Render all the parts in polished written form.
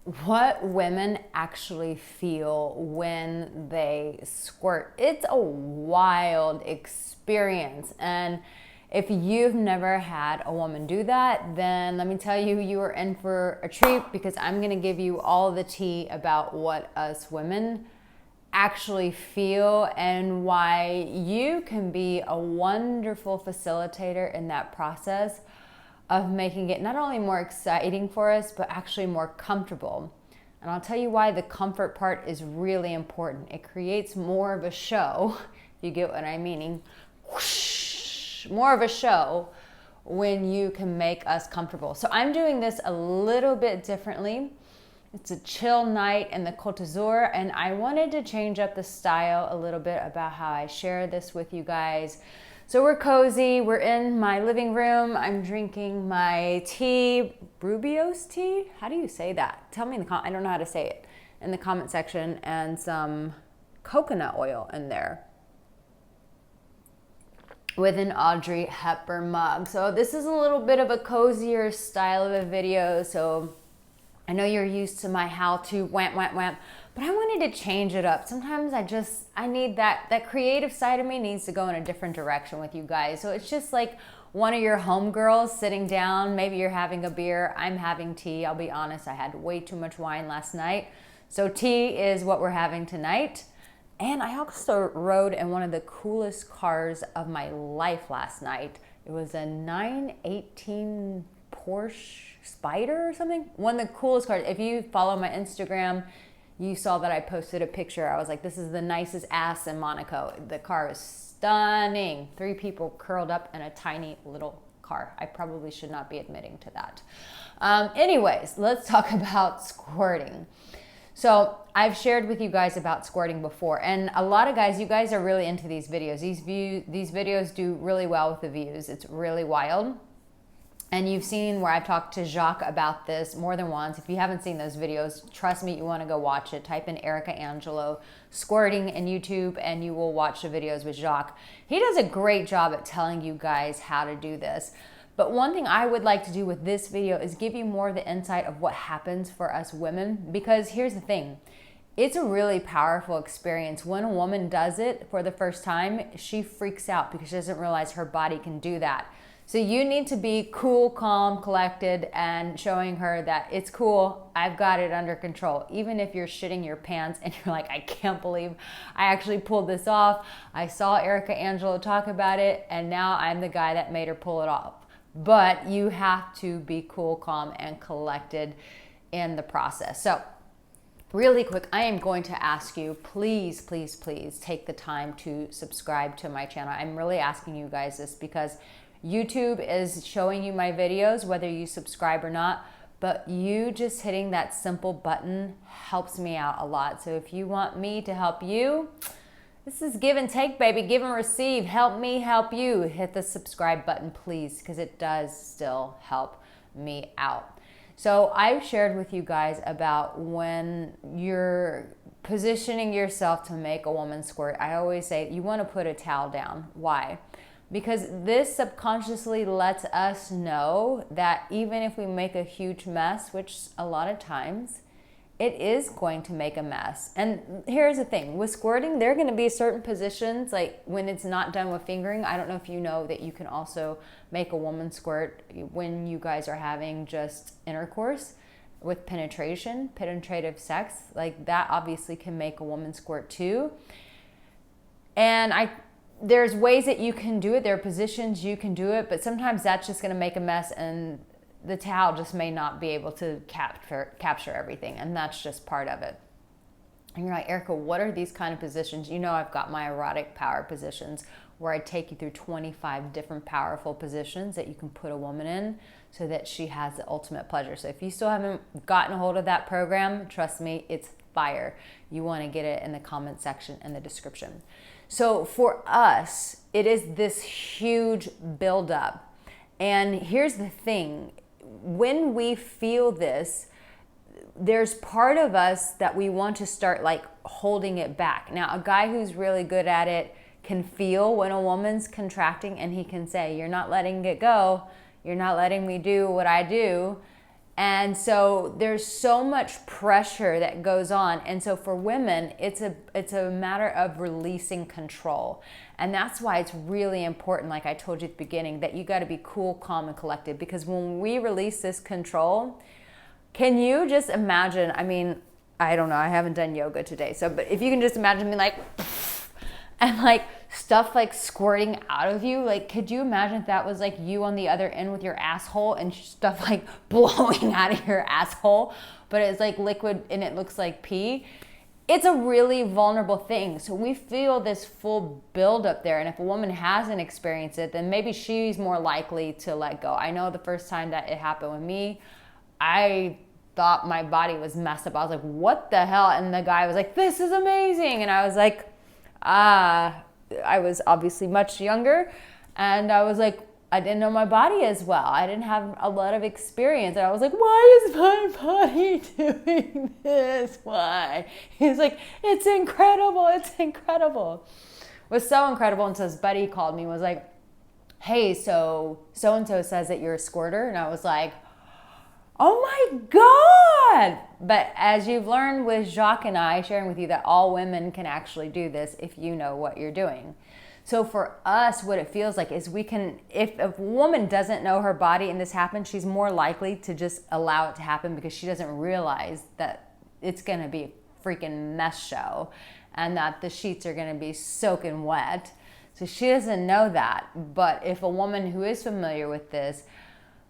what women actually feel when they squirt. It's a wild experience. And if you've never had a woman do that, then let me tell you, you are in for a treat, because I'm going to give you all the tea about what us women actually feel and why you can be a wonderful facilitator in that process of making it not only more exciting for us, but actually more comfortable. And I'll tell you why the comfort part is really important. It creates more of a show, if you get what I'm meaning. Whoosh, more of a show when you can make us comfortable. So I'm doing this a little bit differently. It's a chill night in the Côte d'Azur, and I wanted to change up the style a little bit about how I share this with you guys. So we're cozy, we're in my living room, I'm drinking my tea, Rubio's tea? How do you say that? Tell me in the I don't know how to say it, in the comment section, and some coconut oil in there with an Audrey Hepburn mug. So this is a little bit of a cozier style of a video, so I know you're used to my how-to wham, wham, wham, but I wanted to change it up. Sometimes I need that creative side of me needs to go in a different direction with you guys. So it's just like one of your homegirls sitting down. Maybe you're having a beer. I'm having tea. I'll be honest, I had way too much wine last night. So tea is what we're having tonight. And I also rode in one of the coolest cars of my life last night. It was a 918 Porsche Spider or something. One of the coolest cars. If you follow my Instagram, you saw that I posted a picture. I was like, this is the nicest ass in Monaco. The car is stunning. 3 people curled up in a tiny little car. I probably should not be admitting to that. Anyways, let's talk about squirting. So I've shared with you guys about squirting before, and a lot of guys, you guys are really into these videos. These videos do really well with the views. It's really wild. And you've seen where I've talked to Jacques about this more than once. If you haven't seen those videos, trust me, you want to go watch it. Type in Arica Angelo squirting in YouTube and you will watch the videos with Jacques. He does a great job at telling you guys how to do this. But one thing I would like to do with this video is give you more of the insight of what happens for us women. Because here's the thing. It's a really powerful experience. When a woman does it for the first time, she freaks out because she doesn't realize her body can do that. So you need to be cool, calm, collected, and showing her that it's cool, I've got it under control. Even if you're shitting your pants and you're like, I can't believe I actually pulled this off. I saw Arica Angelo talk about it, and now I'm the guy that made her pull it off. But you have to be cool, calm, and collected in the process. So really quick, I am going to ask you, please, please, please take the time to subscribe to my channel. I'm really asking you guys this because YouTube is showing you my videos, whether you subscribe or not, but you just hitting that simple button helps me out a lot. So if you want me to help you, this is give and take, baby, give and receive. Help me help you. Hit the subscribe button, please, because it does still help me out. So I've shared with you guys about when you're positioning yourself to make a woman squirt. I always say you want to put a towel down. Why? Because this subconsciously lets us know that even if we make a huge mess, which a lot of times it is going to make a mess. And here's the thing, with squirting, there are going to be certain positions, like when it's not done with fingering. I don't know if you know that you can also make a woman squirt when you guys are having just intercourse with penetration, penetrative sex. Like that obviously can make a woman squirt too. And there's ways that you can do it. There are positions you can do it, but sometimes that's just going to make a mess and the towel just may not be able to capture everything, and that's just part of it. And you're like, Arica, what are these kind of positions? You know, I've got my erotic power positions where I take you through 25 different powerful positions that you can put a woman in so that she has the ultimate pleasure. So if you still haven't gotten a hold of that program, trust me, it's fire. You want to get it in the comment section and the description. So for us, it is this huge buildup. And here's the thing, when we feel this, there's part of us that we want to start like holding it back. Now, a guy who's really good at it can feel when a woman's contracting and he can say, you're not letting it go. You're not letting me do what I do. And so there's so much pressure that goes on. And so for women, it's a matter of releasing control. And that's why it's really important, like I told you at the beginning, that you got to be cool, calm, and collected. Because when we release this control, can you just imagine, I mean, I don't know, I haven't done yoga today. So, but if you can just imagine me like, and like stuff like squirting out of you, like could you imagine if that was like you on the other end with your asshole and stuff like blowing out of your asshole, but it's like liquid and it looks like pee? It's a really vulnerable thing. So we feel this full buildup there, and if a woman hasn't experienced it, then maybe she's more likely to let go. I know the first time that it happened with me, I thought my body was messed up. I was like, what the hell? And the guy was like, this is amazing. And I was like, I was obviously much younger, and I was like, I didn't know my body as well. I didn't have a lot of experience, and I was like, why is my body doing this? Why? He's like, it's incredible. It's incredible. It was so incredible until his buddy called me and was like, hey, so-and-so says that you're a squirter. And I was like, oh my God. But as you've learned with Jacques and I sharing with you that all women can actually do this if you know what you're doing. So for us, what it feels like is we can, if a woman doesn't know her body and this happens, she's more likely to just allow it to happen because she doesn't realize that it's going to be a freaking mess show and that the sheets are going to be soaking wet. So she doesn't know that. But if a woman who is familiar with this,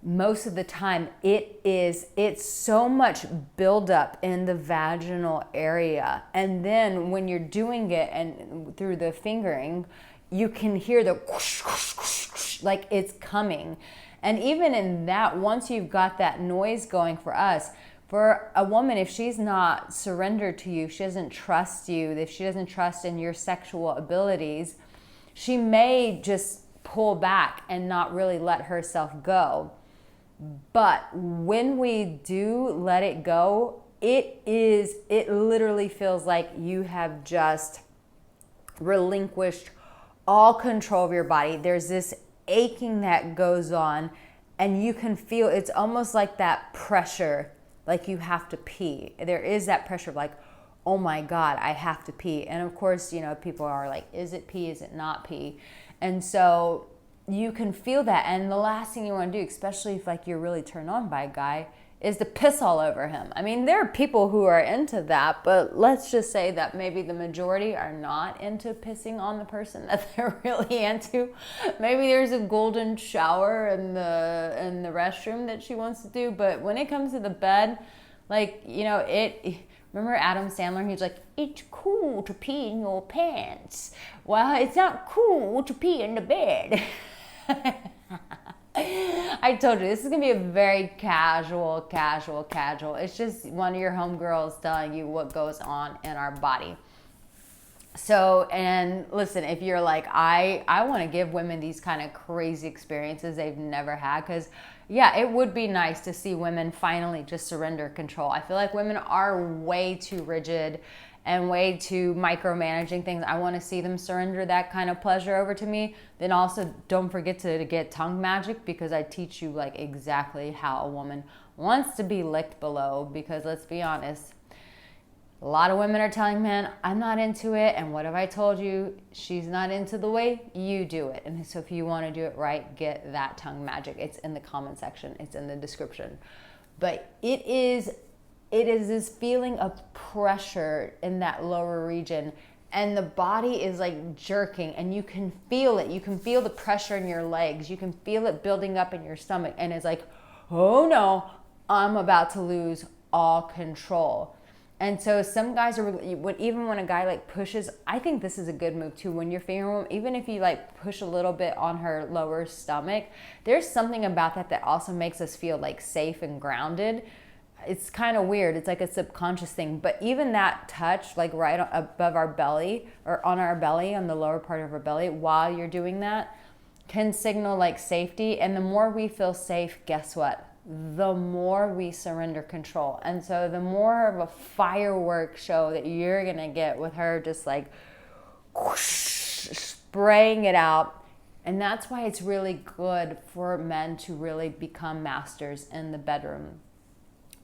most of the time it's so much buildup in the vaginal area. And then when you're doing it and through the fingering, you can hear the whoosh, whoosh, whoosh, whoosh, like it's coming. And even in that, once you've got that noise going for us, for a woman, if she's not surrendered to you, if she doesn't trust you, if she doesn't trust in your sexual abilities, she may just pull back and not really let herself go. But when we do let it go, it literally feels like you have just relinquished all control of your body. There's this aching that goes on, and you can feel, it's almost like that pressure, like you have to pee. There is that pressure of like, oh my God, I have to pee. And of course, you know, people are like, is it pee? Is it not pee? And so you can feel that, and the last thing you want to do, especially if like you're really turned on by a guy, is to piss all over him. I mean, there are people who are into that, but let's just say that maybe the majority are not into pissing on the person that they're really into. Maybe there's a golden shower in the restroom that she wants to do, but when it comes to the bed, like, you know, remember Adam Sandler? He's like, it's cool to pee in your pants. Well, it's not cool to pee in the bed. I told you, this is going to be a very casual. It's just one of your homegirls telling you what goes on in our body. So, and listen, if you're like, I want to give women these kind of crazy experiences they've never had, because yeah, it would be nice to see women finally just surrender control. I feel like women are way too rigid and way too micromanaging things. I want to see them surrender that kind of pleasure over to me. Then also don't forget to get tongue magic, because I teach you like exactly how a woman wants to be licked below, because let's be honest, a lot of women are telling men, I'm not into it, and what have I told you? She's not into the way you do it. And so if you want to do it right, get that tongue magic. It's in the comment section. It's in the description. But it is this feeling of pressure in that lower region, and the body is like jerking, and you can feel it. You can feel the pressure in your legs. You can feel it building up in your stomach, and it's like, oh no, I'm about to lose all control. And so some guys are, even when a guy like pushes, I think this is a good move too. When you're fingering woman, even if you like push a little bit on her lower stomach, there's something about that also makes us feel like safe and grounded. It's kind of weird. It's like a subconscious thing. But even that touch, like right above our belly, or on our belly, on the lower part of our belly, while you're doing that, can signal like safety. And the more we feel safe, guess what? The more we surrender control. And so the more of a fireworks show that you're going to get with her just like whoosh, spraying it out. And that's why it's really good for men to really become masters in the bedroom.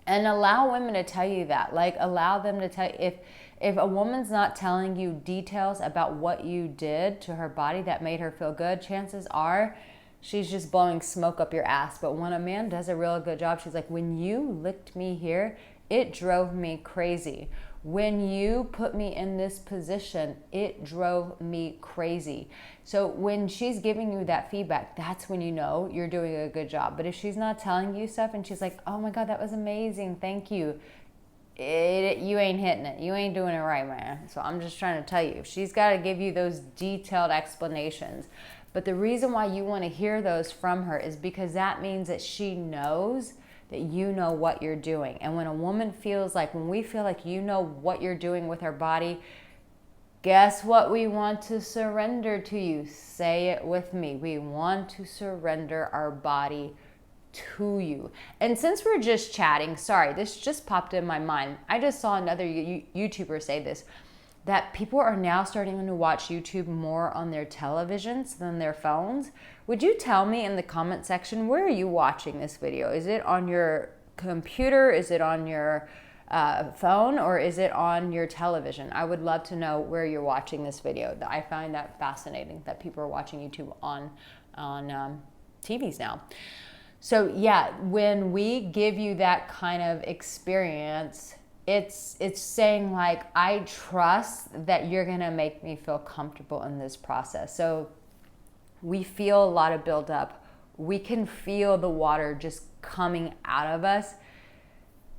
And allow women to tell you that. Like, allow them to tell you, if a woman's not telling you details about what you did to her body that made her feel good, chances are she's just blowing smoke up your ass. But when a man does a real good job, she's like, when you licked me here, it drove me crazy. When you put me in this position, it drove me crazy. So when she's giving you that feedback, that's when you know you're doing a good job. But if she's not telling you stuff and she's like, oh my God, that was amazing, thank you, you ain't hitting it. You ain't doing it right, man. So I'm just trying to tell you, she's got to give you those detailed explanations. But the reason why you want to hear those from her is because that means that she knows that you know what you're doing. And when a woman feels like, when we feel like you know what you're doing with our body, guess what we want to surrender to you? Say it with me. We want to surrender our body to you. And since we're just chatting, sorry, this just popped in my mind. I just saw another YouTuber say this, that people are now starting to watch YouTube more on their televisions than their phones. Would you tell me in the comment section, where are you watching this video? Is it on your computer? Is it on your phone? Or is it on your television? I would love to know where you're watching this video. I find that fascinating that people are watching YouTube on TVs now. So yeah, when we give you that kind of experience, it's saying like, I trust that you're gonna make me feel comfortable in this process. So we feel a lot of buildup. We can feel the water just coming out of us.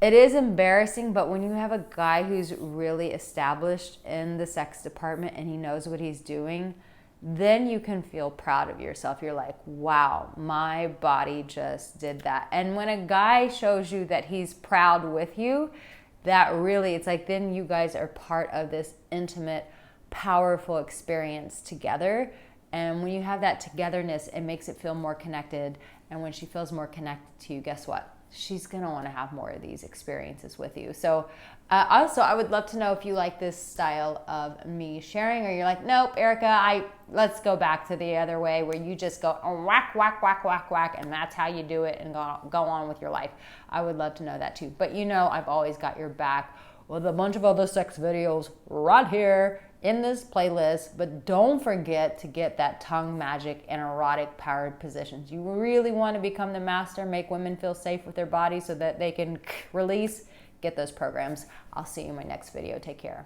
It is embarrassing, but when you have a guy who's really established in the sex department and he knows what he's doing, then you can feel proud of yourself. You're like, wow, my body just did that. And when a guy shows you that he's proud with you, that really, it's like, then you guys are part of this intimate, powerful experience together. And when you have that togetherness, it makes it feel more connected. And when she feels more connected to you, guess what? She's going to want to have more of these experiences with you. So also, I would love to know if you like this style of me sharing, or you're like, nope, Erica, let's go back to the other way where you just go whack, whack, whack, whack, whack, and that's how you do it and go on with your life. I would love to know that too. But you know, I've always got your back with a bunch of other sex videos right here in this playlist. But don't forget to get that tongue magic and erotic powered positions. You really want to become the master, make women feel safe with their bodies so that they can release. Get those programs. I'll see you in my next video. Take care.